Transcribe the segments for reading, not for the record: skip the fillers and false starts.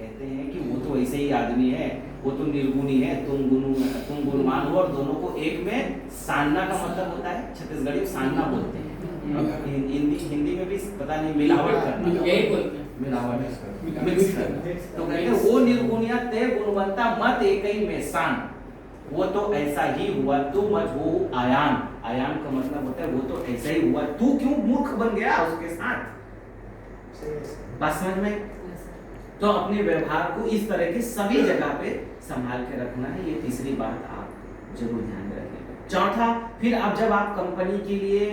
कहते हैं कि वो तो ऐसे ही आदमी है, वो तो निर्गुणी है, तुम गुणवान हो, और दोनों को एक में सानना का मतलब होता है, छत्तीसगढ़ी सानना बोलते हैं। अब हिंदी में भी पता नहीं, मिलावट करना, यही बोलते हैं, मिलावट मिक्स करना। तो कहते हैं वो निर्गुणिया ते गुणवंता मत एक ही में सान, वो तो ऐसा ही हुआ, तू मत हो आयान। आयान का मतलब होता है वो तो ऐसा ही हुआ, तू क्यों मूर्ख बन गया उसके साथ। बात समझ में? तो अपने व्यवहार को इस तरह की सभी जगह पे संभाल के रखना है, ये तीसरी बात आप जरूर ध्यान में रखें। चौथा, फिर अब जब आप कंपनी के लिए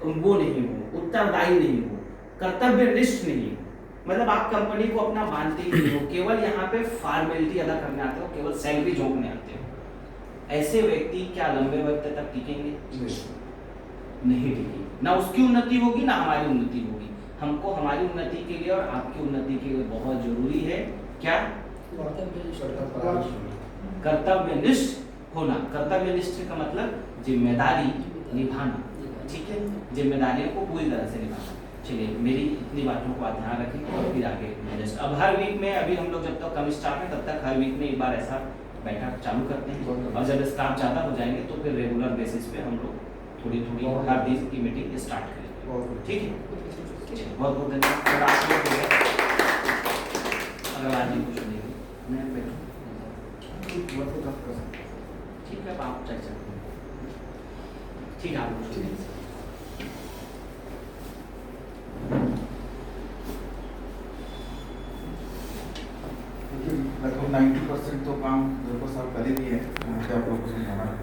वो नहीं हो, उत्तरदायी नहीं हो, कर्तव्यनिष्ठ नहीं हो, मतलब आप कंपनी को अपना मानते ही नहीं हो, केवल यहाँ पे फॉर्मेलिटी अदा करने आते हो, केवल सैलरी झोंकने आते हो, ऐसे व्यक्ति क्या लंबे वक्त तक टिकेंगे? नहीं टिकेंगे। ना उसकी उन्नति होगी ना हमारी उन्नति होगी। हमको हमारी उन्नति के लिए और आपकी उन्नति के लिए बहुत जरूरी है क्या? कर्तव्यनिष्ठ होना। कर्तव्यनिष्ठ का मतलब जिम्मेदारी निभाना, ठीक है, जिम्मेदारियों को पूरी तरह से निभाना। चलिए, मेरी इतनी बातों को आप ध्यान रखें और फिर आगे जस्ट अब हर वीक में, अभी हम लोग जब तक कम स्टाफ है तब तक हर वीक में एक बार ऐसा बैठक चालू करते हैं, और जब स्टाफ ज़्यादा हो जाएंगे तो फिर रेगुलर बेसिस पे हम लोग थोड़ी हर दिन की मीटिंग स्टार्ट करेंगे, ठीक है। बहुत बहुत धन्यवाद। अगर आज कुछ नहीं मैं बैठूँ, ठीक है, आप चर्चा करें, ठीक है, आप लगभग 90% तो काम जो साहब कर ही दिए हैं, मुझे आप लोगों को समझाना है।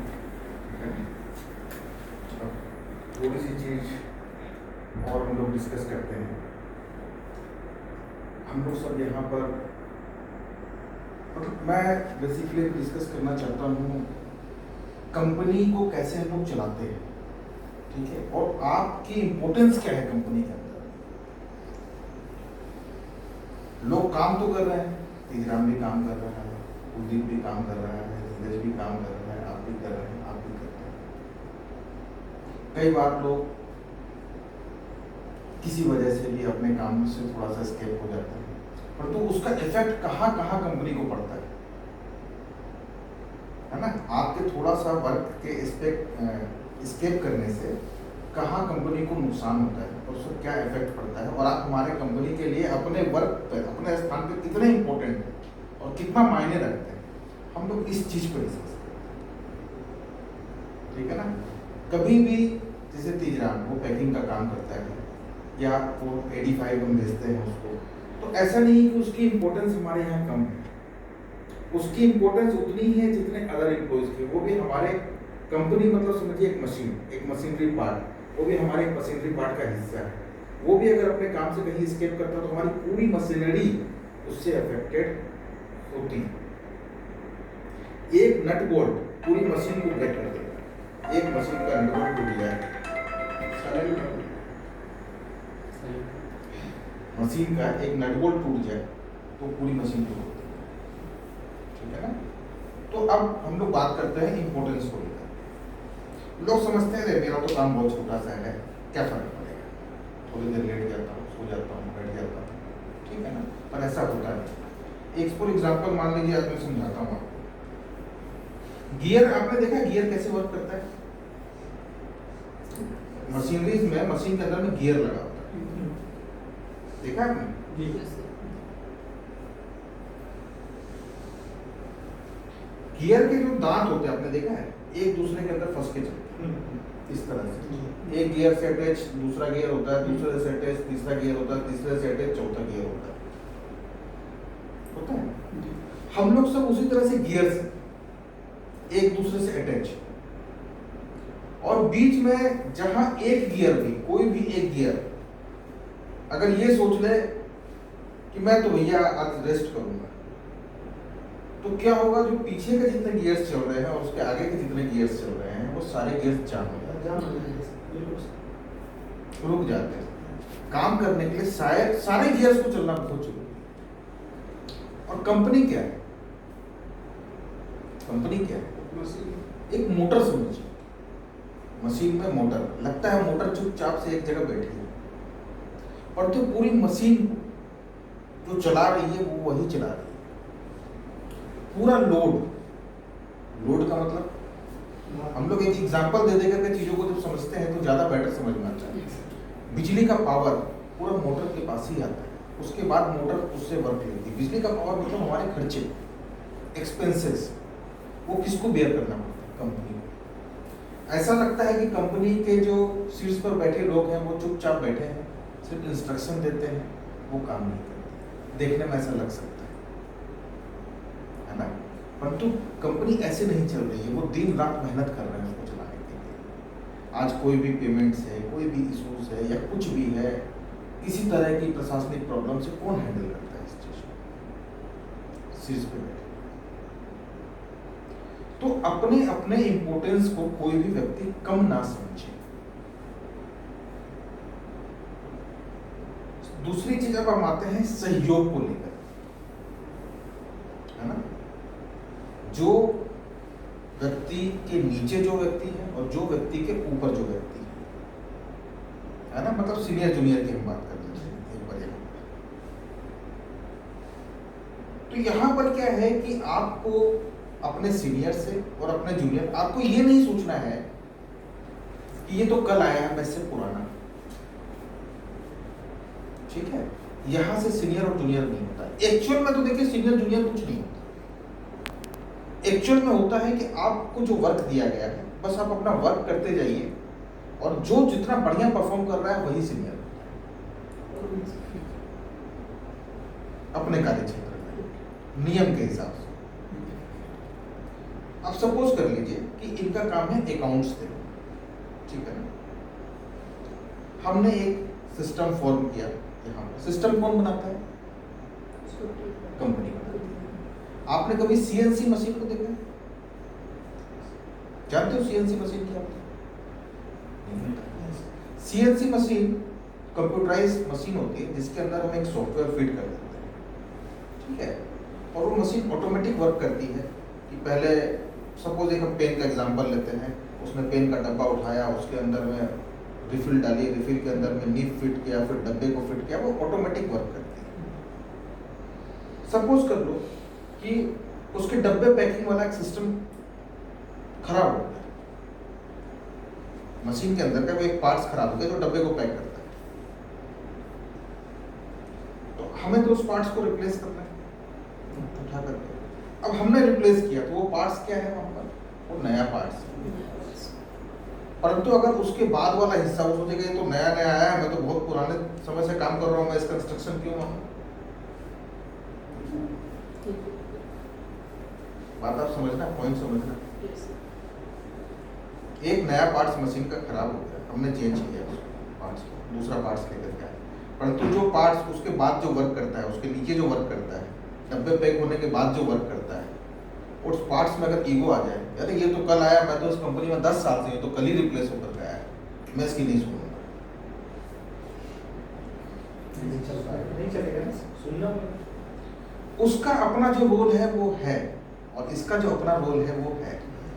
थोड़ी सी चीज़ और हम लोग डिस्कस करते हैं। हम लोग सब यहाँ पर, मतलब मैं बेसिकली डिस्कस करना चाहता हूँ कंपनी को कैसे हम लोग चलाते हैं, ठीक है, और आपकी इम्पोर्टेंस क्या है कंपनी के अंदर। लोग काम तो कर रहे हैं, तीजराम भी काम कर रहा है, कुलदीप भी काम कर रहा है, धीरज भी काम कर रहा है, आप भी कर रहे हैं, आप भी कर रहे हैं। कई बार लोग किसी वजह से भी अपने काम से थोड़ा सा स्केप हो जाते हैं, परंतु उसका इफेक्ट कहाँ कहाँ कंपनी को पड़ता है ना। आपके थोड़ा सा वर्क के स्केप करने से कहाँ कंपनी को नुकसान होता है और उसका क्या इफेक्ट पड़ता है, और आप हमारे कंपनी के लिए अपने वर्क पर, अपने स्थान पर कितने इंपॉर्टेंट है और कितना मायने रखते हैं, हम लोग इस चीज़ पर डिस्कस करते हैं, ठीक है ना। कभी भी जैसे तीजराम वो पैकिंग का काम करता है या वो 85 हम भेजते हैं उसको, तो ऐसा नहीं कि उसकी इम्पोर्टेंस हमारे यहाँ कम है, उसकी इम्पोर्टेंस उतनी ही है जितने अदर एम्प्लॉयज़ की। वो भी हमारे कंपनी, मतलब समझिए एक मशीन, एक मशीनरी पार्ट, वो भी हमारे एक मशीनरी पार्ट का हिस्सा है। वो भी अगर अपने काम से कहीं स्केप करता है तो हमारी पूरी मशीनरी उससे अफेक्टेड होती है। एक नट बोल्ट पूरी मशीन को ब्रेक कर देगा, एक मशीन का नट बोल्ट टूट जाए, मशीन का एक नट बोल्ट टूट जाए तो पूरी मशीन टूट जाती है, ठीक है ना। तो अब हम लोग बात करते हैं इम्पोर्टेंस को लेकर। लोग समझते हैं मेरा तो काम बहुत छोटा सा है, क्या फर्क पड़ेगा, थोड़ी देर लेट जाता हूँ, सो जाता हूँ, बैठ जाता हूँ, ठीक है ना, पर ऐसा होता है। एक फॉर एग्जाम्पल मान लीजिए, आज मैं समझाता हूँ आपको। गियर, आपने देखा गियर कैसे वर्क करता है? मशीनरीज में, मशीन के अंदर में गियर लगा होता है, देखा आपने? गियर के जो दांत होते हैं आपने देखा है, एक दूसरे के अंदर फंस के चलते हैं इस तरह से। एक गियर से अटैच दूसरा गियर होता है, दूसरे से अटैच तीसरा गियर होता है, तीसरे से अटैच चौथा गियर होता है। हम लोग सब उसी तरह से गियर से एक दूसरे से अटैच, और बीच में जहां एक गियर भी, कोई भी एक गियर अगर ये सोच ले कि मैं तो भैया आज रेस्ट करूंगा, तो क्या होगा, जो पीछे के जितने गियर्स चल रहे हैं और उसके आगे के जितने गियर्स चल रहे हैं वो सारे गियर्स जाम हो जाते हैं, रुक जाते हैं। काम करने के लिए शायद सारे गियर्स को चलना बहुत जरूरी है। और कंपनी क्या है? कंपनी क्या है? एक मोटर समझिए, मशीन में मोटर लगता है, मोटर चुपचाप से एक जगह बैठी है, और तो पूरी मशीन को जो चला रही है वो वही चला रही है। पूरा लोड का मतलब हम लोग एक एग्जांपल दे देकर के चीजों को जब समझते हैं तो ज्यादा बेटर समझ में आता है। बिजली का पावर पूरा मोटर के पास ही आता है, उसके बाद मोटर उससे वर्क लेती है। बिजली का पावर मतलब हमारे खर्चे, एक्सपेंसेस, वो किसको बेयर करना पड़ता है? कंपनी को। ऐसा लगता है कि कंपनी के जो सीट्स पर बैठे लोग हैं वो चुपचाप बैठे हैं, सिर्फ इंस्ट्रक्शन देते हैं, वो काम नहीं करते। देखने में ऐसा लग सकता है ना, परंतु कंपनी ऐसे नहीं चल रही है। वो दिन रात मेहनत कर रहे हैं उसको चलाने के लिए। आज कोई भी पेमेंट्स है, कोई भी इशूज है या कुछ भी है, किसी तरह की प्रशासनिक प्रॉब्लम से कौन हैंडल करता है इस चीज को? सीट्स पे बैठे। तो अपने अपने इंपोर्टेंस को कोई भी व्यक्ति कम ना समझे। दूसरी चीज अब हम आते हैं सहयोग को लेकर, है ना। जो व्यक्ति के नीचे जो व्यक्ति है और जो व्यक्ति के ऊपर जो व्यक्ति है ना, मतलब सीनियर जूनियर की हम बात कर लेते हैं एक बार यहाँ। तो यहाँ पर क्या है कि आपको अपने सीनियर से और अपने जूनियर, आपको ये नहीं सोचना है कि ये तो कल आया है, मैं इससे पुराना, ठीक है। यहां से सीनियर और जूनियर नहीं होता। एक्चुअल में तो देखिए सीनियर जूनियर कुछ नहीं होता। एक्चुअल में होता है कि आपको जो वर्क दिया गया है, बस आप अपना वर्क करते जाइए और जो जितना बढ़िया परफॉर्म कर रहा है वही सीनियर अपने कार्य क्षेत्र में नियम के हिसाब से। आप सपोज कर लीजिए कि इनका काम है अकाउंट्स देना, ठीक है ना। हमने एक सिस्टम फॉर्म किया। यहाँ पर सिस्टम कौन बनाता है? कंपनी बनाती है। आपने कभी सीएनसी मशीन को देखा है? जानते हो सीएनसी मशीन क्या होता है? सीएनसी मशीन कंप्यूटराइज्ड मशीन होती है जिसके अंदर हम एक सॉफ्टवेयर फीड कर देते हैं, ठीक है। और वो मशीन ऑटोमेटिक वर्क करती है कि पहले सपोज एक हम पेन का एग्जांपल लेते हैं, उसने पेन का डब्बा उठाया, उसके अंदर में रिफिल डाली, रिफिल के अंदर में नीब फिट किया, फिर डब्बे को फिट किया, वो ऑटोमेटिक वर्क करती है। सपोज कर लो कि उसके डब्बे पैकिंग वाला एक सिस्टम खराब हो गया, मशीन के अंदर का वो एक पार्ट्स खराब हो गया जो डब्बे को पैक करता है, तो हमें तो उस पार्ट्स को रिप्लेस करना है उठा करके। अब हमने रिप्लेस किया तो वो पार्ट्स क्या है वहां पर? वो नया पार्ट्स है। परंतु अगर उसके बाद वाला हिस्सा वो सोचेगा ये तो नया नया आया है, मैं तो बहुत पुराने समय से काम कर रहा हूँ, मैं इसका इंस्ट्रक्शन क्यों मानूं? बात आप समझना, पॉइंट समझना। एक नया पार्ट्स मशीन का खराब हो गया, हमने चेंज किया उसको पार्ट्स को, दूसरा पार्ट्स लेकर के आए, परंतु जो पार्ट्स उसके बाद जो वर्क करता है, उसके नीचे जो वर्क करता है, डब्बे पैक होने के बाद जो वर्क करता है, उस पार्ट्स में अगर ईगो आ जाए, अरे ये तो कल आया, मैं तो इस कंपनी में 10 साल से हूं, तो कल ही रिप्लेस होकर गया है, मैं इसकी नहीं सुनूंगा, नहीं चलेगा ना, सुनना। उसका अपना जो रोल है वो है और इसका जो अपना रोल है वो है,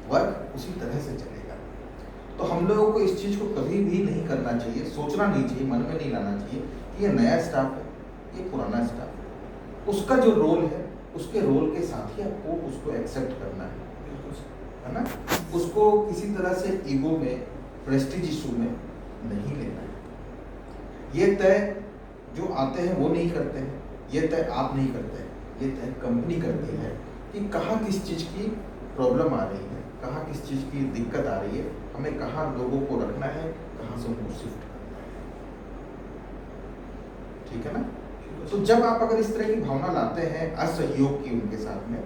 वर्क उसी तरह से चलेगा। तो हम लोगों को इस चीज को कभी भी नहीं करना चाहिए, सोचना नहीं चाहिए, मन में नहीं लाना चाहिए कि ये नया स्टाफ है, ये पुराना स्टाफ है। उसका जो रोल है, उसके रोल के साथ ही आपको उसको एक्सेप्ट करना है ना। उसको किसी तरह से ईगो में, प्रेस्टीज इशू में नहीं लेना है। ये तय जो आते हैं वो नहीं करते हैं, ये तय आप नहीं करते हैं, ये तय कंपनी करती है कि कहाँ किस चीज़ की प्रॉब्लम आ रही है, कहाँ किस चीज़ की दिक्कत आ रही है, हमें कहाँ लोगों को रखना है, कहाँ से उनको शिफ्ट करना है, ठीक है ना। तो जब आप अगर इस तरह की भावना लाते हैं असहयोग की उनके साथ में,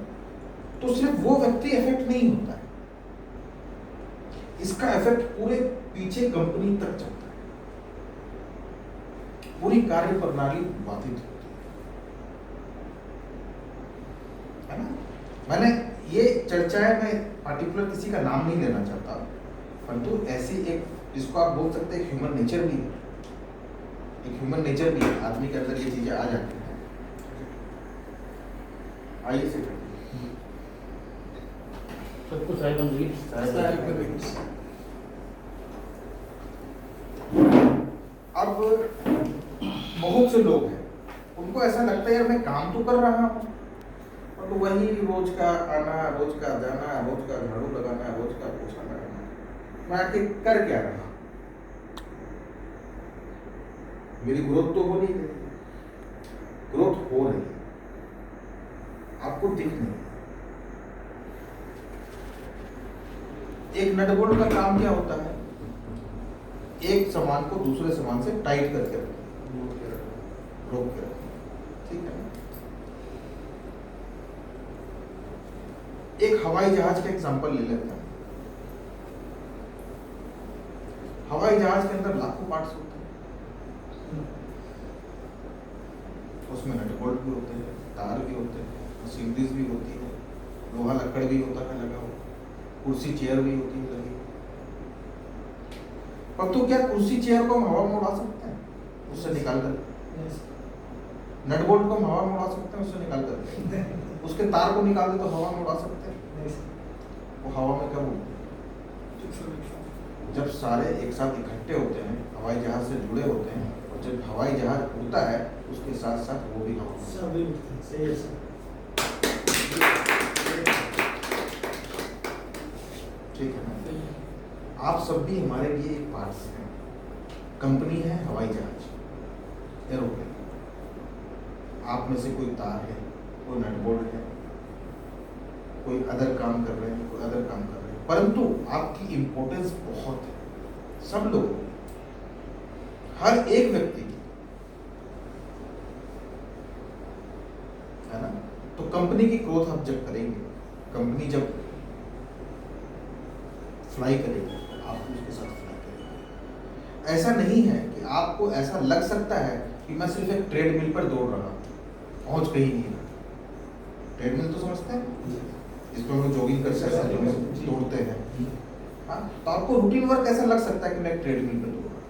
तो सिर्फ वो व्यक्ति इफेक्ट नहीं होता है, इसका इफेक्ट पूरे पीछे कंपनी तक चलता है, पूरी कार्य प्रणाली बाधित होती है ना। मैंने ये चर्चाएं, मैं पार्टिकुलर किसी का नाम नहीं लेना चाहता, परंतु ऐसी एक, जिसको आप बोल सकते हैं ह्यूमन नेचर भी है, एक ह्यूमन नेचर भी है, आदमी के अंदर ये चीजें आ जाती हैं। आइए से सबको साहिब बंदी अब बहुत से लोग हैं, उनको उनको ऐसा लगता है यार मैं काम तो कर रहा हूँ, और तो वही रोज का आना, रोज का जाना, रोज का झाड़ू लगाना, रोज का पोछा लगाना, मैं आखिर कर क्या रहा हूँ? मेरी ग्रोथ तो हो नहीं रही, ग्रोथ हो रही है, आपको दिख नहीं। एक नट बोल्ट का काम क्या होता है? एक सामान को दूसरे सामान से टाइट करके रखना, रोक के रखना, ठीक है ना? एक हवाई जहाज का एग्जांपल ले लेते हैं। हवाई जहाज के अंदर लाखों पार्ट्स होते हैं, उसमें नट बोल्ट भी होते हैं, तार भी होते हैं, मशीनरीज भी होती है, लोहा लकड़ भी होता है लगा हुआ, कुर्सी चेयर भी होती है लगी। पर तो क्या कुर्सी चेयर को हम हवा में उड़ा सकते हैं उससे निकाल कर? नट बोल्ट को हम हवा में उड़ा सकते हैं उससे निकाल कर? उसके तार को निकाल दे तो हवा में उड़ा सकते हैं? वो हवा में कब उड़ते हैं? जब सारे एक साथ इकट्ठे होते हैं, हवाई जहाज से जुड़े होते हैं, और जब हवाई जहाज उड़ता है उसके साथ साथ वो भी हवा में। ठीक है ना? आप सब भी हमारे लिए एक पार्ट्स हैं। कंपनी है हवाई जहाज, एरोप्लेन, आप में से कोई तार है, कोई नट बोल्ट है, कोई अदर काम कर रहे हैं, कोई अदर काम कर रहे हैं, परंतु आपकी इंपॉर्टेंस बहुत है सब लोगों की, हर एक व्यक्ति की, है ना? तो कंपनी की ग्रोथ आप जब करेंगे, कंपनी जब फ्लाई करेगी, आप उसके साथ फ्लाई करेंगे। ऐसा नहीं है कि आपको ऐसा लग सकता है कि मैं सिर्फ एक ट्रेडमिल पर दौड़ रहा हूँ, पहुंच कहीं नहीं रहा। ट्रेडमिल तो समझते हैं, जिसमें हम लोग जॉगिंग करते हैं, दौड़ते हैं। हाँ, तो आपको रूटीन वर्क ऐसा लग सकता है कि मैं एक ट्रेडमिल पर दौड़ रहा हूँ,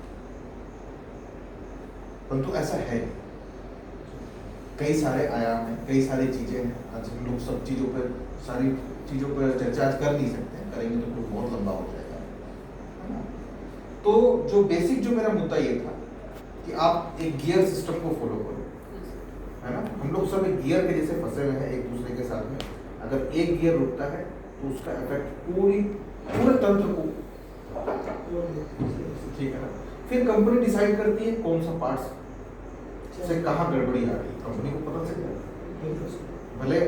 परंतु ऐसा है नहीं। कई सारे आयाम हैं, कई सारी चीजें हैं। आज हम लोग सब चीजों पर, सारी चीजों पर चर्चा आज कर नहीं सकते, करेंगे तो फिर बहुत लंबा हो जाएगा, है ना? तो जो बेसिक जो मेरा मुद्दा ये था कि आप एक गियर सिस्टम को फॉलो करो, है ना? हम लोग सब एक गियर के जैसे फंसे हुए हैं एक दूसरे के साथ में। अगर एक गियर रुकता है तो उसका इफेक्ट पूरे तंत्र को, ठीक है ना? फिर कंपनी डिसाइड करती है कौन सा पार्ट्स से कहाँ गड़बड़ी आ रही है, कंपनी को पता चल जाता है। भले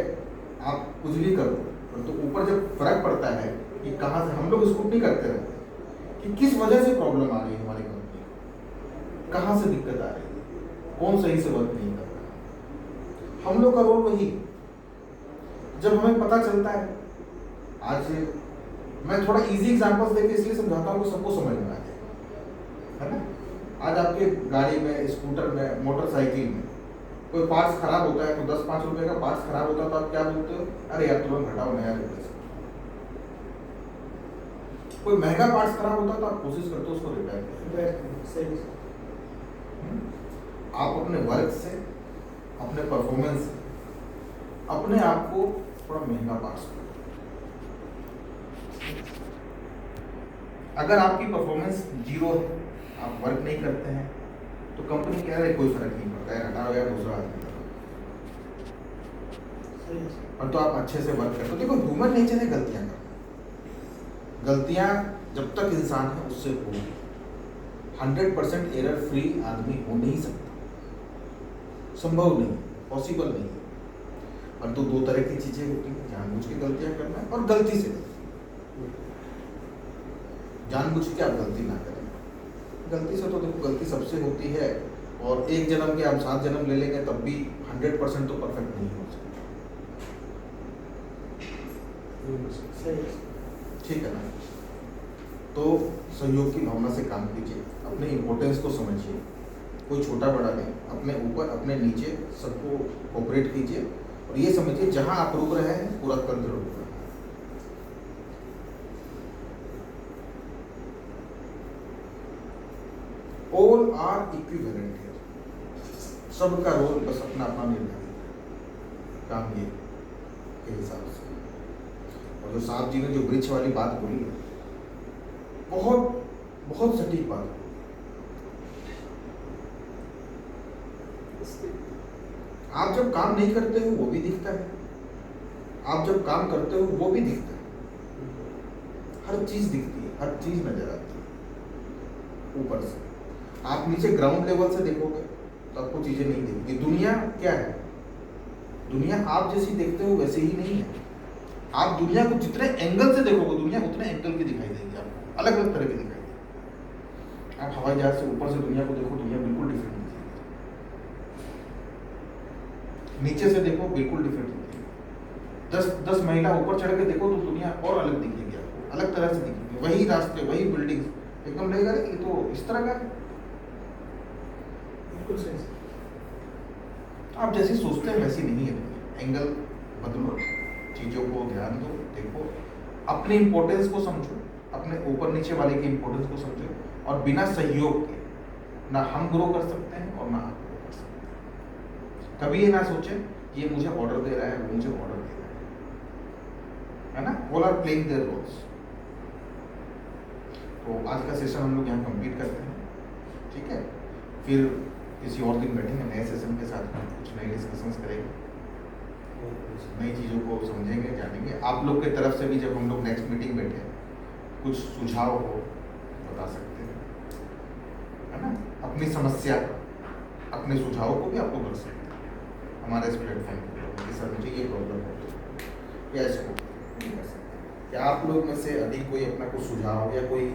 आप कुछ भी करो, तो ऊपर जब फर्क पड़ता है कि कहाँ से, हम लोग स्क्रूटनी करते रहते हैं कि किस वजह से प्रॉब्लम आ रही है हमारी कंपनी को, कहाँ से दिक्कत आ रही है, कौन सही से वर्क नहीं कर रहा। हम लोग का रोल वही, जब हमें पता चलता है। आज मैं थोड़ा इजी एग्जांपल्स देके इसलिए समझाता हूँ कि सबको समझ में आ जाए, है ना? आज आपके गाड़ी में, स्कूटर में, मोटरसाइकिल में कोई पार्ट्स खराब होता है तो 10-5 रुपए का पार्ट्स खराब होता है तो आप क्या बोलते हो? अरे यार तुरंत हटाओ, नया रिप्लेस। कोई महंगा पार्ट्स खराब होता है तो आप कोशिश करते हो उसको रिपेयर करें। आप अपने वर्क से, अपने परफॉर्मेंस से अपने आप को थोड़ा महंगा पार्ट्स करो। अगर आपकी परफॉर्मेंस 0 है, आप वर्क नहीं करते हैं, तो कंपनी कह रही है कोई फर्क नहीं पड़ता है, हटाओ यार दूसरा आदमी करो। और तो आप अच्छे से वर्क करते हो। देखो ह्यूमन नेचर है गलतियां करना, गलतियां जब तक इंसान है उससे होगी। 100% एरर फ्री आदमी हो नहीं सकता, संभव नहीं, पॉसिबल नहीं। और तो 2 तरह की चीजें होती हैं, जानबूझ के गलतियां करना और गलती से। जानबूझ के आप गलती ना करें, गलती से तो देखो गलती सबसे होती है, और एक जन्म के हम 7 जन्म ले लेंगे तब भी 100% तो परफेक्ट नहीं हो सकता, ठीक है ना? तो सहयोग की भावना से काम कीजिए, अपने इम्पोर्टेंस को समझिए, कोई छोटा बड़ा नहीं, अपने ऊपर अपने नीचे सबको कोऑपरेट कीजिए, और ये समझिए जहां आप रुक रहे हैं पूरा तंत्र रुक रहा है। ऑल आर इक्विवेलेंट है, सबका रोल बस अपना अपना निर्धारित है, काम ये के हिसाब से। और जो साहब जी ने जो वृक्ष वाली बात बोली है, बहुत बहुत सटीक बात है। आप जब काम नहीं करते हो वो भी दिखता है, आप जब काम करते हो वो भी दिखता है, हर चीज दिखती है, हर चीज नजर आती है ऊपर से। आप नीचे ग्राउंड लेवल से देखोगे तो आपको चीजें नहीं दिखेंगी। दुनिया क्या है, दुनिया आप जैसी देखते हो वैसे ही नहीं है। आप दुनिया को जितने एंगल से देखोगे दुनिया उतने एंगल की दिखाई देगी आपको, अलग अलग तरह की दिखाई देगी। आप हवाई जहाज से ऊपर से दुनिया को देखो, दुनिया बिल्कुल डिफरेंट दिखेगी। नीचे से देखो बिल्कुल डिफरेंट दिखेगी। 10 महिला ऊपर चढ़ के देखो तो दुनिया और अलग दिखेगी आपको, अलग तरह से दिखेगी। वही रास्ते, वही बिल्डिंग, एकदम लगेगा ये तो इस तरह का है। बिल्कुल सही। आप जैसे सोचते हैं वैसी नहीं है दुनिया। एंगल बदलो, चीज़ों को ध्यान दो, देखो, अपनी इंपॉर्टेंस को समझो, अपने ऊपर नीचे वाले की इंपॉर्टेंस को समझो, और बिना सहयोग के ना हम ग्रो कर सकते हैं और ना आप ग्रो कर सकते हैं। कभी ये ना सोचें ये मुझे ऑर्डर दे रहा है, वो मुझे ऑर्डर दे रहा है ना, all are playing their roles. तो आज का सेशन हम लोग यहाँ कंप्लीट करते हैं, ठीक है। फिर किसी और दिन बैठेंगे नए सेशन के साथ, कुछ नए डिस्कशंस करेंगे, नई चीज़ों को समझेंगे, जानेंगे। आप लोग की तरफ से भी जब हम लोग नेक्स्ट मीटिंग बैठे कुछ सुझाव हो बता सकते हैं, है ना। अपनी समस्या, अपने सुझावों को भी आप लोग रख सकते हैं हमारे इस प्लेटफॉर्म पर कि सर मुझे ये प्रॉब्लम हो, या इसको कर सकते हैं। क्या आप लोग में से अधिक कोई अपना कुछ सुझाव या कोई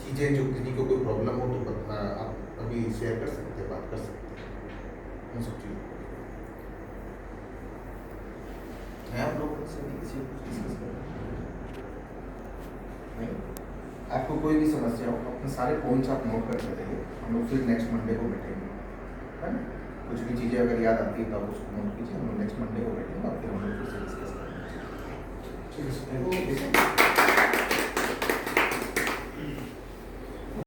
चीज़ें जो किसी को कोई प्रॉब्लम हो तो आप अभी शेयर कर सकते हैं, बात कर सकते हैं उन सब चीज़ों को। है आप लोग से भी किसी को डिस्कस करें? नहीं? आपको कोई भी समस्या हो अपने सारे पॉइंट्स आप नोट करते रहिए, हम लोग फिर नेक्स्ट मंडे को बैठेंगे, है ना। कुछ भी चीज़ें अगर याद आती है तो आप उसको नोट कीजिए, हम लोग नेक्स्ट मंडे को बैठेंगे और फिर हम लोग फिर से डिस्कस करेंगे। ठीक है।